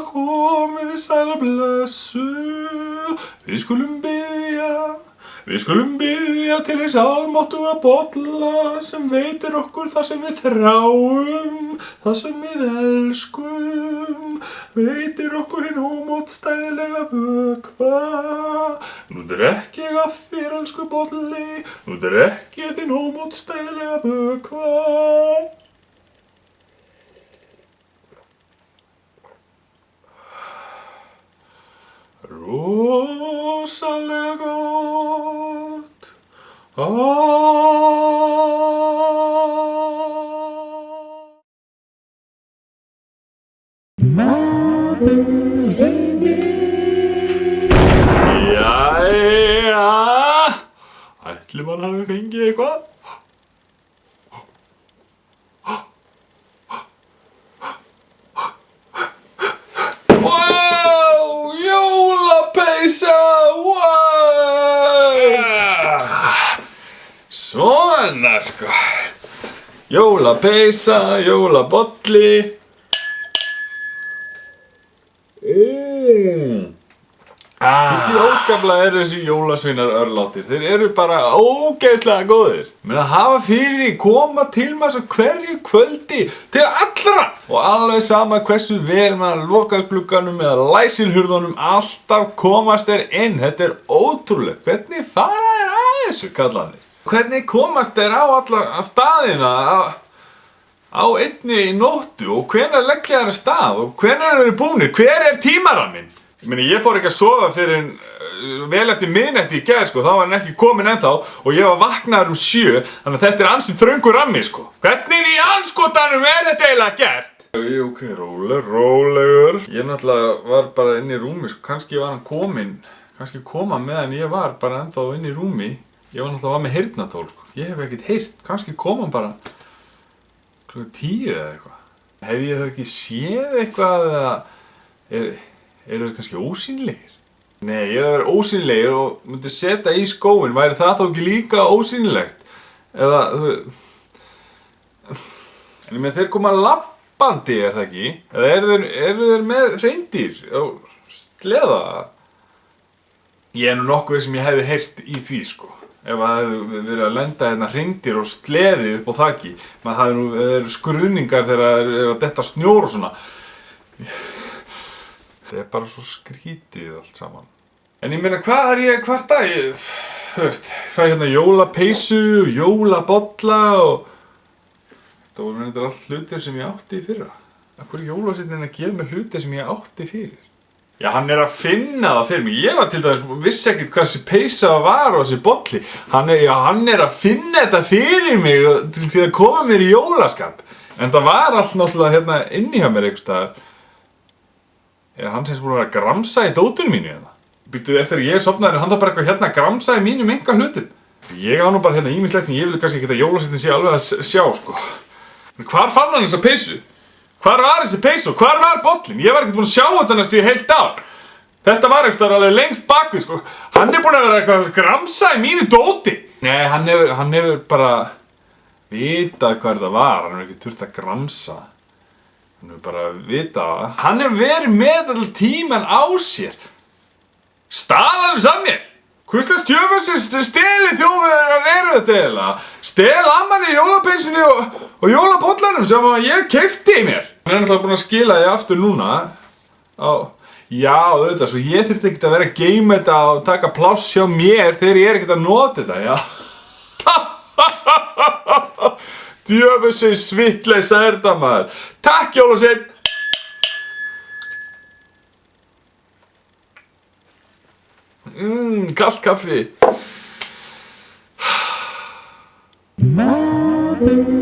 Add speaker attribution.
Speaker 1: Komiði sæl og blessuð, við skulum biðja til hins almáttuga bolla sem veitir okkur það sem við þráum, það sem við elskum, veitir okkur hinn ómótstæðilega vökva. Nú drekk ég af þér, elsku bolli, nú drekk ég þinn ómótstæðilega vökva. Rosalega gott. Maðurinn minn. Jæja, ætli mann hafi fengið eitthvað? Svona sko, jólapeysa, jólabolli. Ekki óskaplega eru þessi jólasveinar örlátir, þeir eru bara ógeðslega góðir. Menn að hafa fyrir því koma til maður svo hverju kvöldi til allra. Og alveg sama hversu vel maður lokar glugganum eða læsir hurðunum, alltaf komast þeir inn. Þetta er ótrúlegt, hvernig fara þeir að þessu kallarnir? Hvernig komast þeir á alla staðina á einni nóttu og hvenær leggja þeir af stað og hvenær eru þeir búnir? Hver er tímaramminn? Ég fór ekki að sofa fyrir vel eftir miðnætti í gær sko, þá var hann ekki kominn ennþá og ég var vaknaður um 7, þannig að þetta er ansi þröngur rammi sko. Hvernig í andskotanum er þetta eiginlega gert? Ok, rólegur. Ég náttúrulega var bara inn í rúmi sko, kannski var hann kominn, kannski koma meðan ég var bara ennþá inn í rúmi. Ég var náttúrulega með heyrnartól sko, ég hef ekkert heyrt, kannski kom hann bara kl. 10 eða eitthvað. Hef ég þá ekki séð eitthvað eða eru þeir kannski ósýnilegir? Nei, ef það verið ósýnilegir og myndi setja í skóinn, væri það þá ekki líka ósýnilegt? Eða, þeir koma labbandi, er það ekki? Eða eru þeir með hreindýr og sleða? Ég er nú nokkuð sem ég hefði heyrt í því sko. Ef það hefði verið að lenda hérna hreindýr og sleði upp á þaki. Það eru skruðningar þegar það er að detta snjór og svona. Það er bara svo skrítið allt saman. En ég meina, hvað er ég að kvarta? Þú veist, það er hérna jólapeysu, jólabolla og... Þetta voru þetta allt hlutir sem ég átti í fyrra. Af hverju jólasveinninn að gefa mér hlutir sem ég átti fyrir? Já, hann er að finna það fyrir mig. Ég var til dæmis, vissi ekkert hvað þessi peysa var og þessi bolli. Hann er að finna þetta fyrir mig til að koma mér í jólaskap. En það var allt náttúrulega hérna inni hjá mér einhvers staðar. Er hann sem búinn að vera að gramsa í dótinu mínu hérna? Býttu eftir að ég sofnaði, hann það bara eitthvað hérna að gramsa í mínum enga hlutum. Ég á nú bara hérna ýmislegt sem ég vil kannski ekki að jólasveinninn sé alveg að sjá sko. Hvar fann hann þessa peysu? Hvar var þessi peysa og hvar var bollin? Ég var ekkert búinn að sjá þetta næstu í heilt ár. Þetta var einhvers staðar alveg lengst bakvið sko. Hann er búinn að vera eitthvað að gramsa í mínu dóti. Nei, hann hefur bara vitað hvað þetta var. Hann hefur ekki þurft að gramsa. Hann hefur bara vitað það. Hann hefur verið með allir tíman á sér. Stal hann af mér. Hvurslags djöfusins steli þjófur eru þetta eiginlega? Stel amman í jólapeysunni og jólapollanum sem ég keypti í mér. Hann er náttúrulega búinn að skila því aftur núna. Já, auðvitað, svo ég þurfti ekkert að vera að geyma þetta og taka pláss hjá mér þegar ég er ekkert að nota þetta, já. Djöfusins svittleysa er þetta maður. Takk jólasveinn! Kalt kaffi. Maður